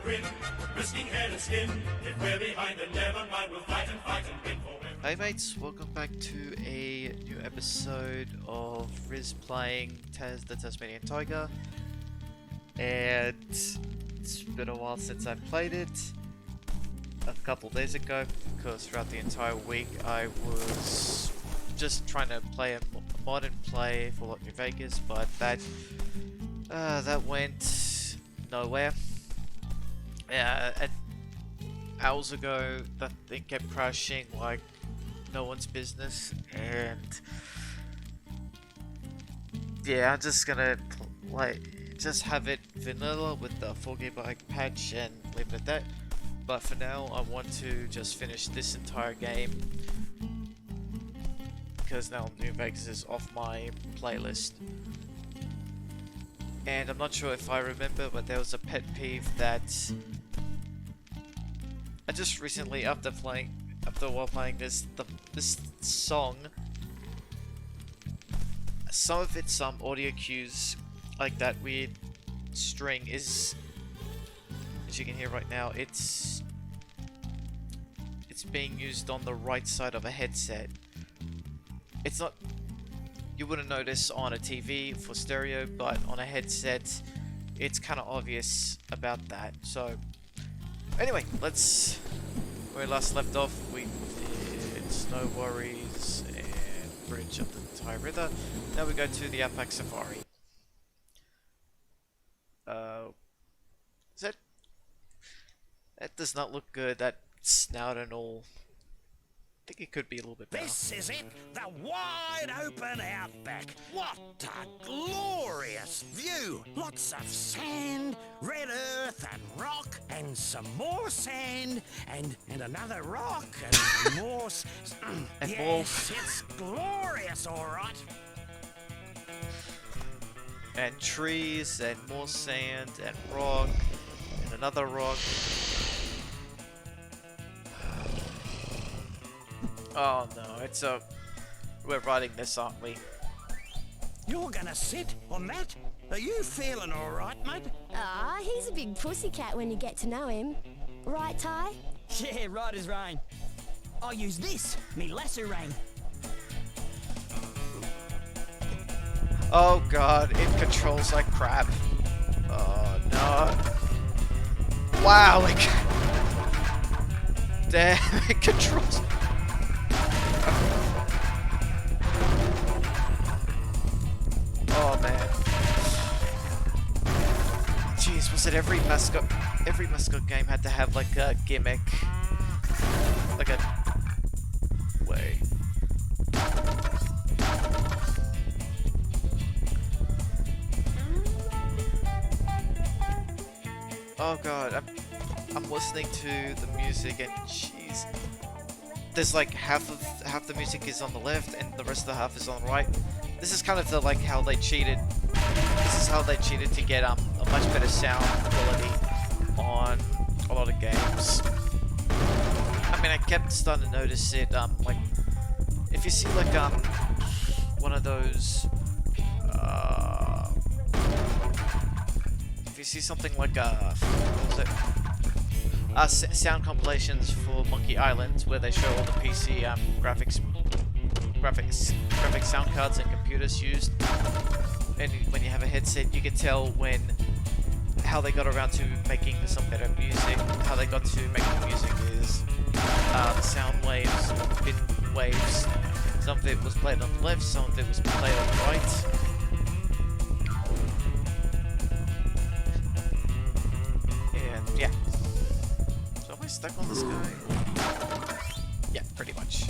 grin, risking head and skin. If we're behind, then never mind, we'll fight and win for him. Hey mates, welcome back to a new episode of Rizz playing the Tasmanian Tiger. And it's been a while since I played it. A couple days ago, because throughout the entire week I was just trying to play a modern play for New Vegas, but that went nowhere. Hours ago, that thing kept crashing like no one's business, and yeah, I'm just gonna just have it vanilla with the 4 GB patch and leave it at that. But for now, I want to just finish this entire game because now New Vegas is off my playlist. And I'm not sure if I remember, but there was a pet peeve that I just recently, after a while playing this song, some of its audio cues, like that weird string, is, as you can hear right now, it's being used on the right side of a headset. It's not, you wouldn't notice on a TV for stereo, but on a headset it's kind of obvious about that. So anyway, let's, where we last left off, we did Snow Worries and Bridge of the Thai River. Now we go to the Outback Safari. That does not look good, that snout and all. I think it could be a little bit better. This is it, the wide open outback. What a glorious view! Lots of sand, red earth and rock, and some more sand, and another rock, and more and yes, it's glorious, alright. And trees, and more sand, and rock, and another rock. Oh no, it's we're riding this, aren't we? You're gonna sit on that? Are you feeling alright, mate? Ah, he's a big pussycat when you get to know him. Right, Ty? Yeah, right as rain. I use this, me lasso rein. Oh god, it controls like crap. Oh no. Wow, like damn, it controls. Oh man. Jeez, was it every mascot game had to have like a gimmick? Like a way. Oh god, I'm listening to the music and jeez. There's like half the music is on the left and the rest of the half is on the right. This is kind of the how they cheated. This is how they cheated to get a much better sound quality on a lot of games. I mean, I kept starting to notice it. Like if you see like one of those, if you see something like what was it? Sound compilations for Monkey Island, where they show all the PC graphics sound cards and computers used, and when you have a headset you can tell how they got around to making some better music. How they got to making music is the sound waves, bit waves. Some of it was played on the left, some of it was played on the right. And yeah. Am I stuck on this guy? Yeah, pretty much.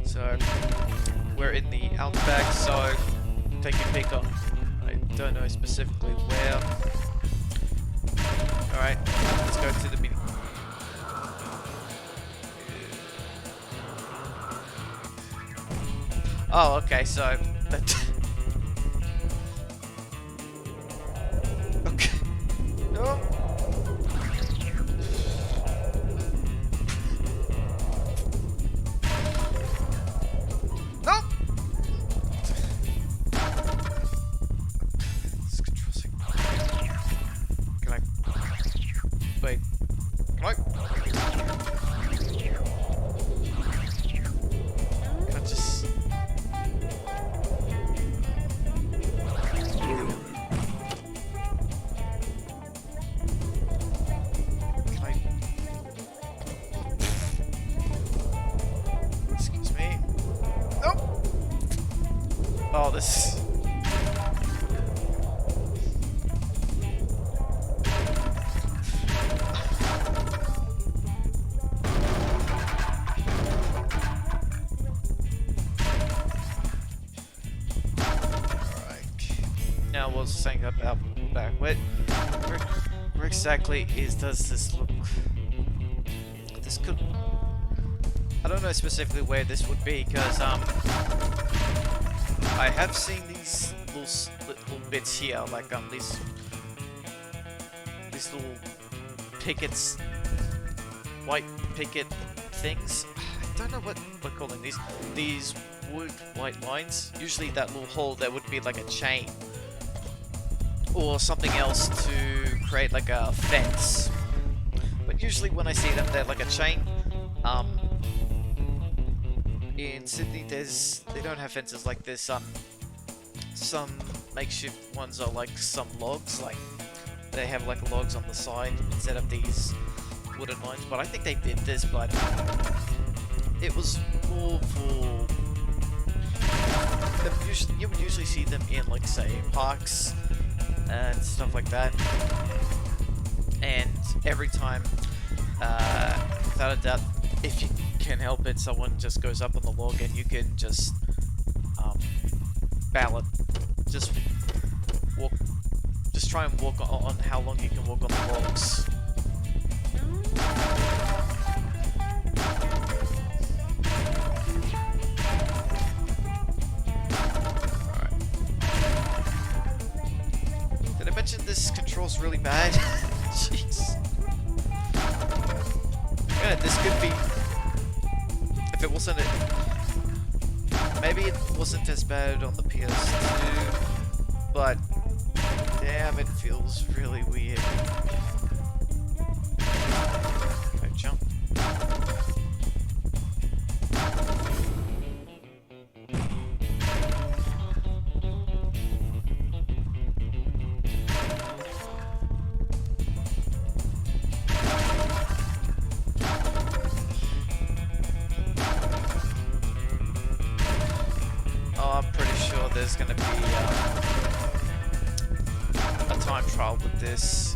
So, we're in the outback, so take your pick on. I don't know specifically where. Alright, let's go to the meeting. Oh, okay, so... okay. No. Oh, this. Now we're saying about back. Where exactly does this look? This could. I don't know specifically where this would be, because I have seen these little bits here, like these little pickets, white picket things. I don't know what we're calling these wood white lines. Usually that little hole there would be like a chain or something else to create like a fence. But usually when I see them, they're like a chain. In Sydney, they don't have fences like this. Some makeshift ones are like some logs, like they have like logs on the side instead of these wooden lines. But I think they did this, but it was more for. You would usually see them in, like, say, parks and stuff like that. And every time, without a doubt, if you can help it, someone just goes up on the log and you can just ballot, just walk, just try and walk on how long you can walk on the logs. This control's really bad. Jeez. Yeah, this could be. If it wasn't maybe it wasn't as bad on the PS2, but damn, it feels really weird. Okay, jump. There's gonna be a time trial with this.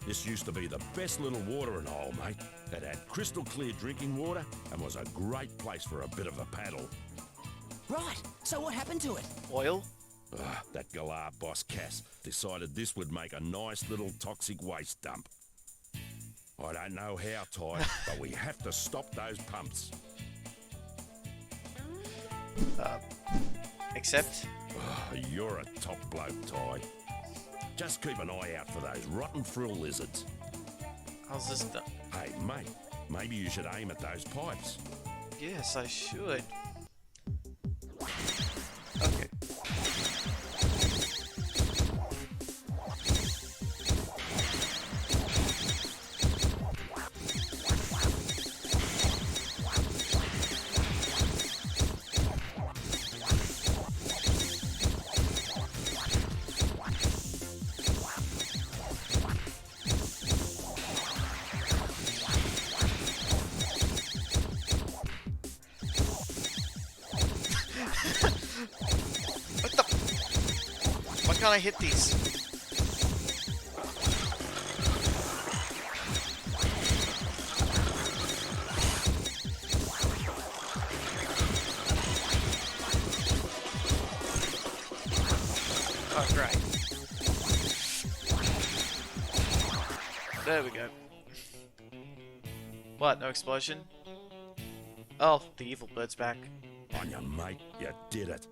This used to be the best little watering hole, mate. It had crystal clear drinking water and was a great place for a bit of a paddle. Right, so what happened to it? Oil? That Galar boss Cass decided this would make a nice little toxic waste dump. I don't know how, Ty, but we have to stop those pumps. Except? You're a top bloke, Ty. Just keep an eye out for those rotten frill lizards. How's this done? Hey, mate, maybe you should aim at those pipes. Yes, I should. Okay. Why can't I hit these? Oh, great. There we go. What? No explosion? Oh, the evil bird's back. On you, mate, you did it.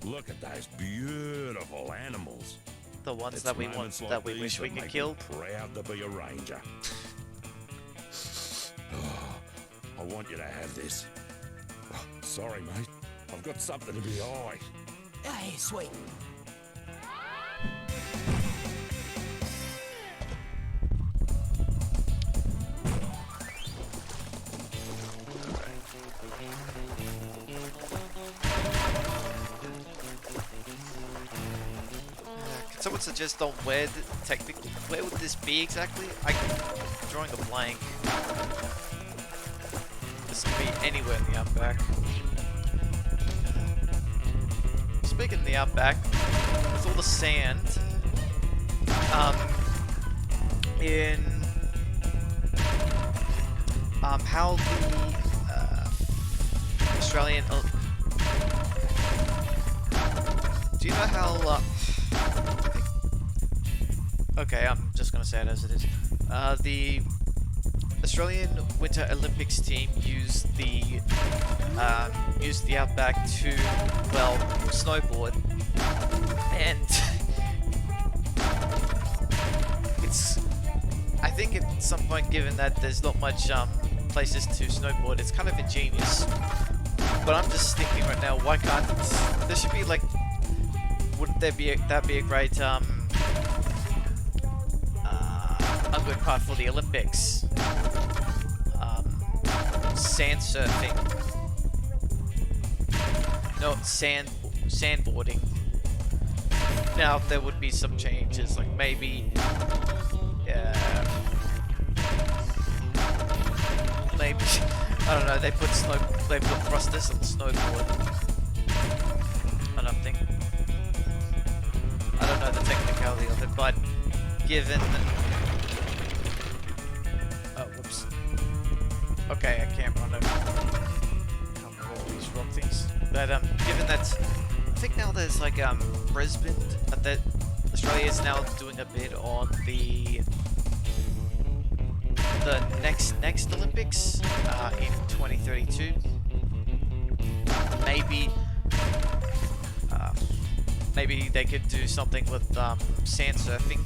Look at those beautiful animals. The ones It's that we want, moments like that we these wish we that could make kill. me proud to be a ranger. I want you to have this. Oh, sorry, mate. I've got something in my eye. Hey, sweet. Can someone suggest on where technically where would this be exactly? I'm drawing a blank. This could be anywhere in the outback. Speaking of the outback, with all the sand, in how the Australian. Do you know how? Okay, I'm just gonna say it as it is. The Australian Winter Olympics team used the outback to, well, snowboard, and I think at some point, given that there's not much places to snowboard, it's kind of ingenious. But I'm just thinking right now, why can't there should be like, wouldn't there be that be a great a good part for the Olympics? Sand surfing. No, sandboarding. Now there would be some changes, like maybe, maybe I don't know. They put thrusters on the snowboard. I don't know the technicality of it, but given. Oh, whoops. Okay, I can't run over. Can't move all these rock things. But given that, I think now there's like Brisbane, that Australia is now doing a bid on the next Olympics in 2032. Maybe they could do something with sand surfing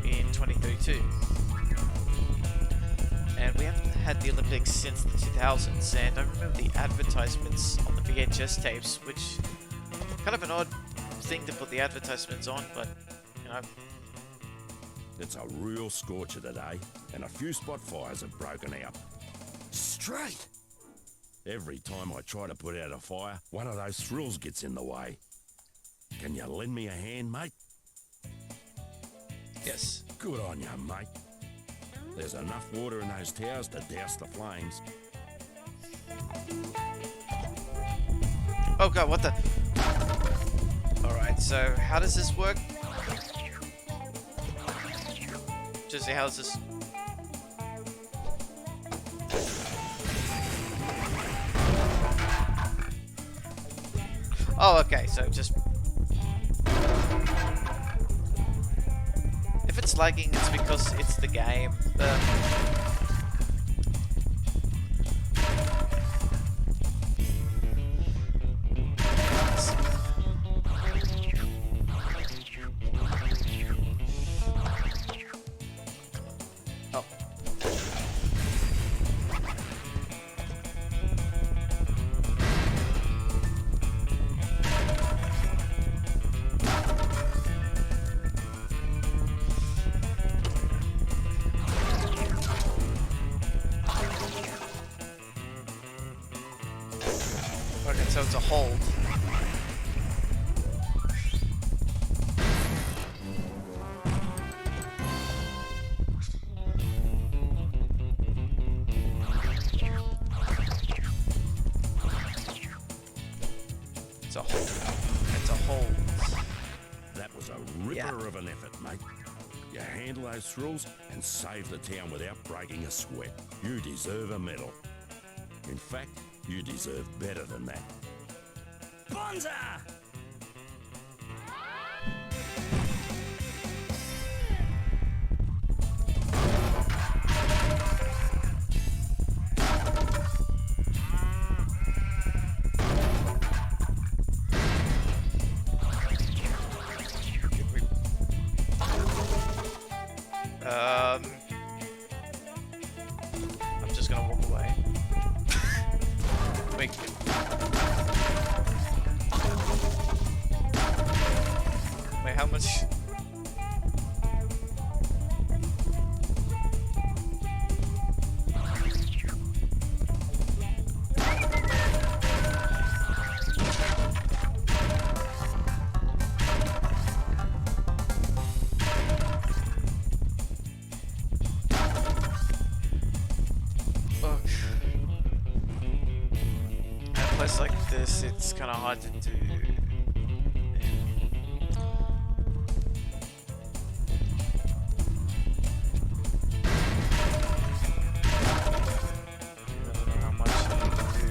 in 2032. And we haven't had the Olympics since the 2000s, and I remember the advertisements on the VHS tapes, which kind of an odd thing to put the advertisements on, but you know. It's a real scorcher today, and a few spot fires have broken out. Straight. Every time I try to put out a fire, one of those thrills gets in the way. Can you lend me a hand, mate? Yes. Good on you, mate. There's enough water in those towers to douse the flames. Oh god, what the? Alright, so how does this work? Just how does this? Oh, okay, so just... If it's lagging, it's because it's the game. Oh. Okay, so it's a hold. It's a hold. It's a hold. That was a ripper of an effort, mate. You handle those thrills and save the town without breaking a sweat. You deserve a medal. In fact, you deserve better than that. Bonza! I'm just Wait. Wait, how much? Like this, it's kind of hard to do. I don't know how much I need to do.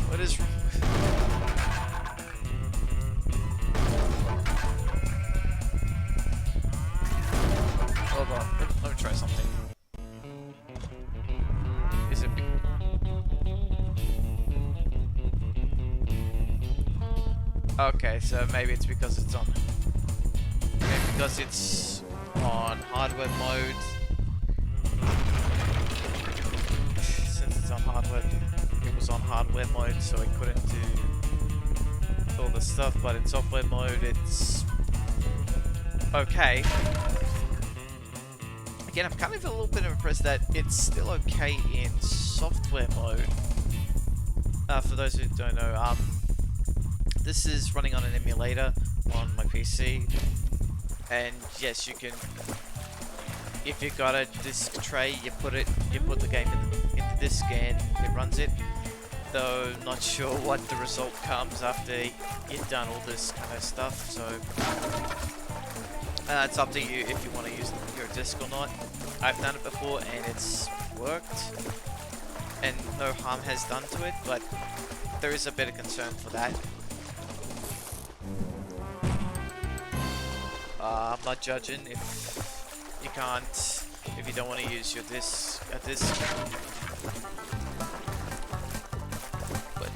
What is wrong? Let me try something. Is it? Okay, so maybe it's because it's on. Maybe because it's on hardware mode. Since it's on hardware, it was on hardware mode, so it couldn't do all the stuff. But in software mode, it's okay. Again, I'm kind of a little bit impressed that it's still okay in software mode. For those who don't know, this is running on an emulator on my PC, and yes, you can. If you got a disk tray, you put the game into disk and it runs it. Though not sure what the result comes after you've done all this kind of stuff. So. It's up to you if you want to use your disc or not. I've done it before and it's worked, and no harm has done to it, but there is a bit of concern for that. I'm not judging if you can't, if you don't want to use your disc, but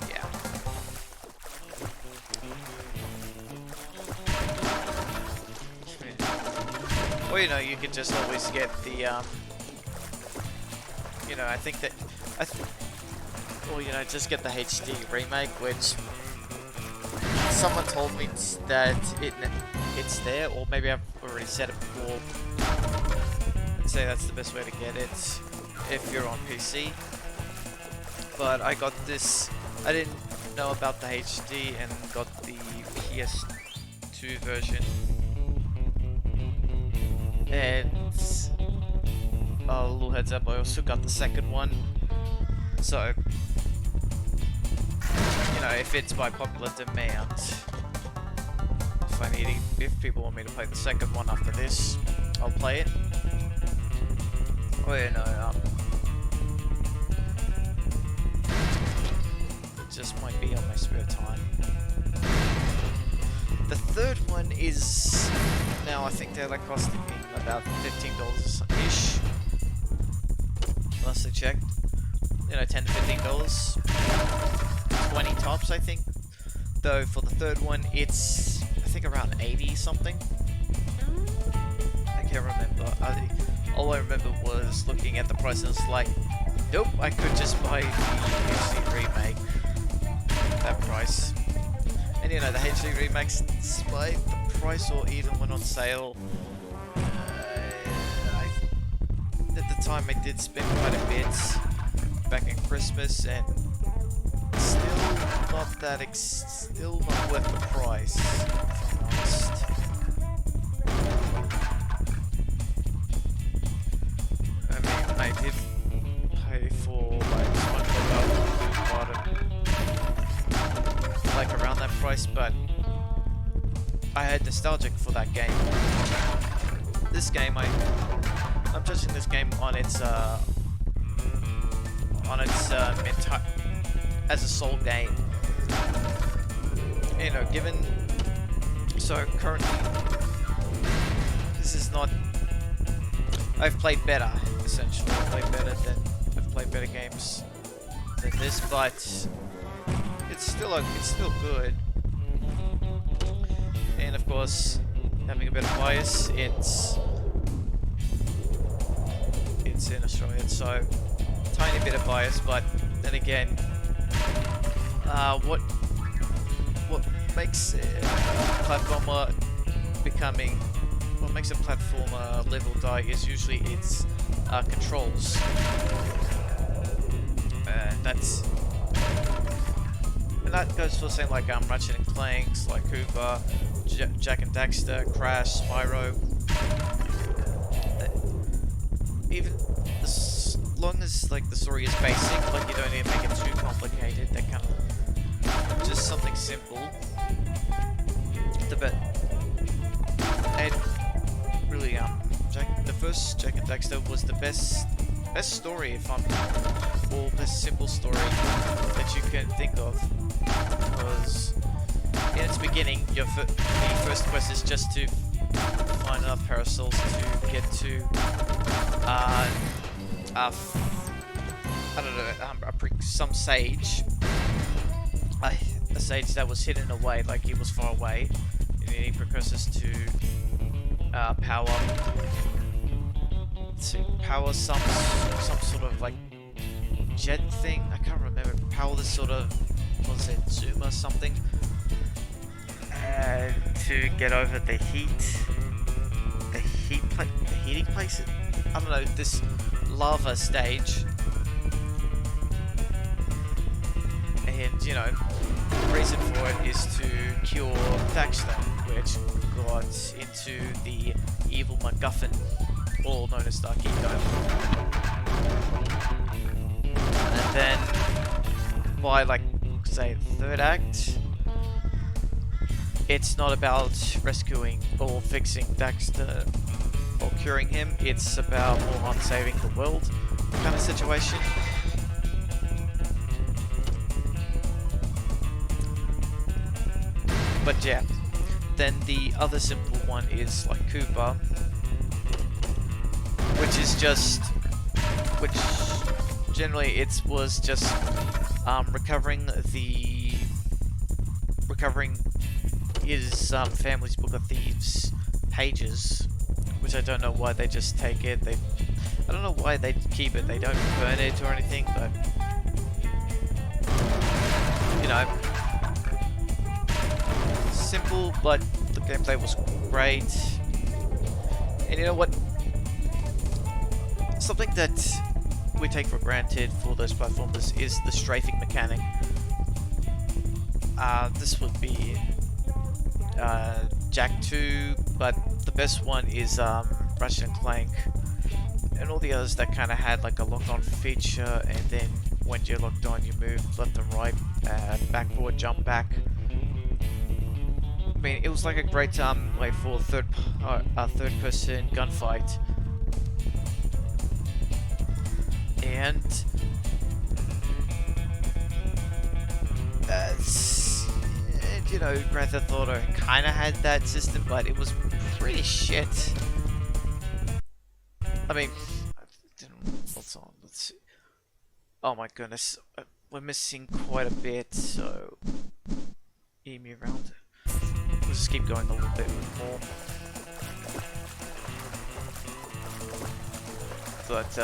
yeah. Or, you know, you could just always get the, you know, I think that, or, you know, just get the HD remake, which someone told me that it's there, or maybe I've already said it before. I'd say that's the best way to get it if you're on PC. But I got this, I didn't know about the HD and got the PS2 version. And a little heads up, I also got the second one. So, you know, if it's by popular demand, if people want me to play the second one after this, I'll play it. Or, you know, it just might be on my spare time. The third one is now, I think they're like costing me about $15-ish. Last I checked, you know, $10 to $15, 20 tops, I think. Though for the third one, it's I think around 80 something. I can't remember. All I remember was looking at the price and it's like, nope, I could just buy the HD remake that price. And you know, the HD remakes, despite the price or even when on sale, at the time I did spend quite a bit back in Christmas, and still not worth the price, if I'm honest. I mean, I did pay for like like around that price, but I had nostalgic for that game. This game, I'm judging this game on its as a sole game. You know, given so currently this is not. I've played better, essentially. I've played better games than this, but it's still good. And of course, having a bit of bias, it's in Australia, so tiny bit of bias, but then again, what makes a platformer what makes a platformer level die is usually its controls. And that goes for saying like Ratchet and Clanks, like Cooper, Jack and Daxter, Crash, Spyro. Even as long as like the story is basic, like you don't need to make it too complicated. That kind of just something simple. And really, the first Jack and Daxter was the best story, or best simple story that you can think of, because in its beginning, the first quest is just to find enough parasols to get to, I don't know, some sage, a sage that was hidden away, like he was far away, and you need precursors to power some sort of like jet thing. I can't remember. Power this sort of, what was it, Zoom or something, to get over the heating place. I don't know, this lava stage. And you know, the reason for it is to cure Daxter, which got into the evil MacGuffin, all known as Dark Ego. And then, by like, say, third act, it's not about rescuing or fixing Daxter or curing him, it's about more on saving the world kind of situation. But yeah, then the other simple one is like Cooper, which generally it was just recovering his family's Book of Thieves pages, which I don't know why they just take it. I don't know why they keep it. They don't burn it or anything, but you know, simple, but the gameplay was great. And you know what? Something that we take for granted for those platformers is the strafing mechanic. This would be Jack 2, but the best one is Ratchet and Clank, and all the others that kind of had like a lock-on feature, and then when you're locked on, you move left and right, back, forward, jump back. I mean, it was like a great way for third-person gunfight. And you know, Grand Theft Auto kind of had that system, but it was pretty shit. I mean, what's on? Let's see. Oh my goodness, we're missing quite a bit, so hear me around. We'll just keep going a little bit more. But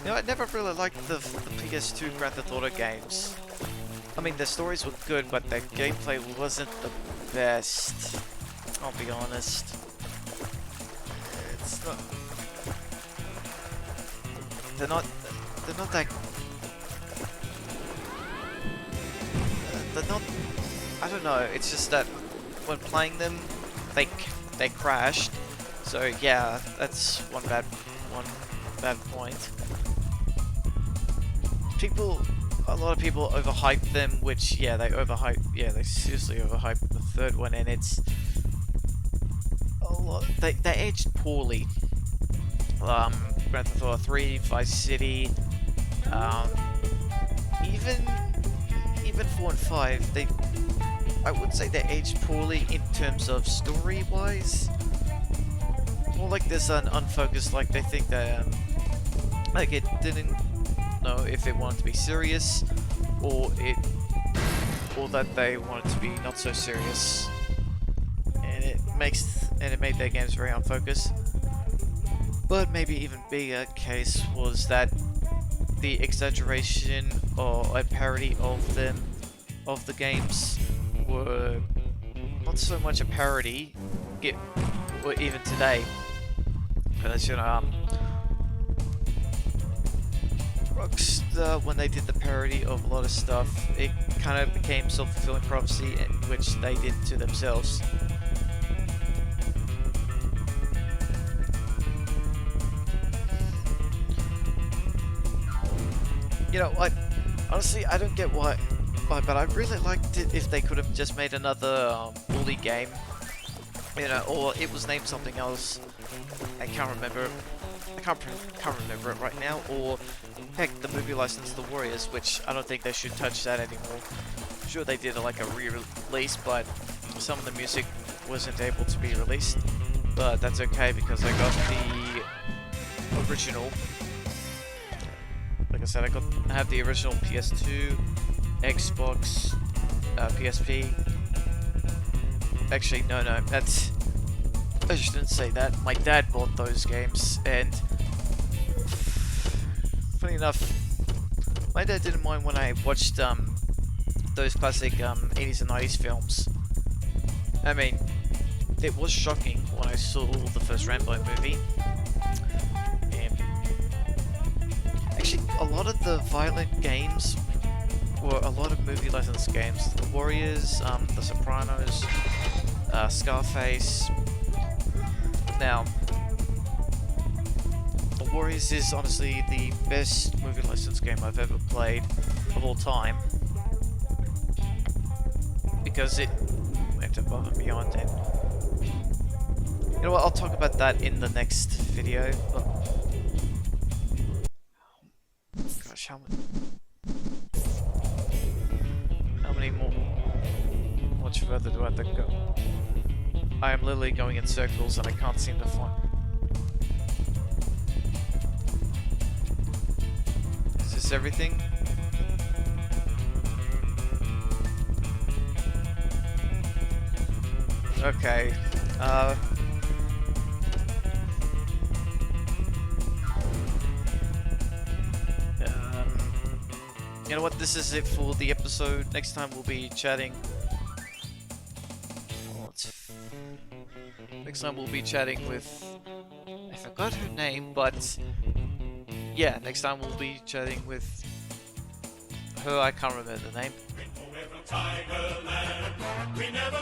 you know, I never really liked the PS2 Grand Theft Auto games. I mean, the stories were good, but the gameplay wasn't the best. I'll be honest. It's not. They're not that. They're not. I don't know. It's just that when playing them, they crashed. So yeah, that's one bad point. A lot of people overhype them, which yeah, they seriously overhype the third one, and it's a lot. They aged poorly. Grand Theft Auto 3, Vice City, even 4 and 5, I would say they aged poorly in terms of story-wise. More like there's an unfocused, like they think that like it didn't know if it wanted to be serious or it or that they wanted to be not so serious, and it made their games very unfocused. But maybe even bigger case was that the exaggeration or a parody of the games were not so much a parody, or even today, because Rockstar, when they did the parody of a lot of stuff, it kind of became self-fulfilling prophecy, which they did to themselves. You know what? Honestly, I don't get why, but I really liked it if they could have just made another bully game, or it was named something else. I can't remember. I can't remember it right now. Or heck, the movie license, The Warriors, which I don't think they should touch that anymore. Sure, they did like a re-release, but some of the music wasn't able to be released. But that's okay because I got the original. Like I said, I have the original PS2, Xbox, PSP. Actually, no, I shouldn't say that. My dad bought those games, and funny enough, my dad didn't mind when I watched those classic 80s and 90s films. I mean, it was shocking when I saw the first Rambo movie. Actually, a lot of the violent games were a lot of movie license games. The Warriors, The Sopranos, Scarface. Now, The Warriors is honestly the best movie license game I've ever played of all time, because it went above and beyond. And you know what? I'll talk about that in the next video. Gosh, how many more? Much further do I have to go? I am literally going in circles and I can't seem to find. Is this everything? Okay. You know what? This is it for the episode. Next time we'll be chatting. Next time we'll be chatting with, I forgot her name, but yeah, next time we'll be chatting with her. I can't remember the name. We never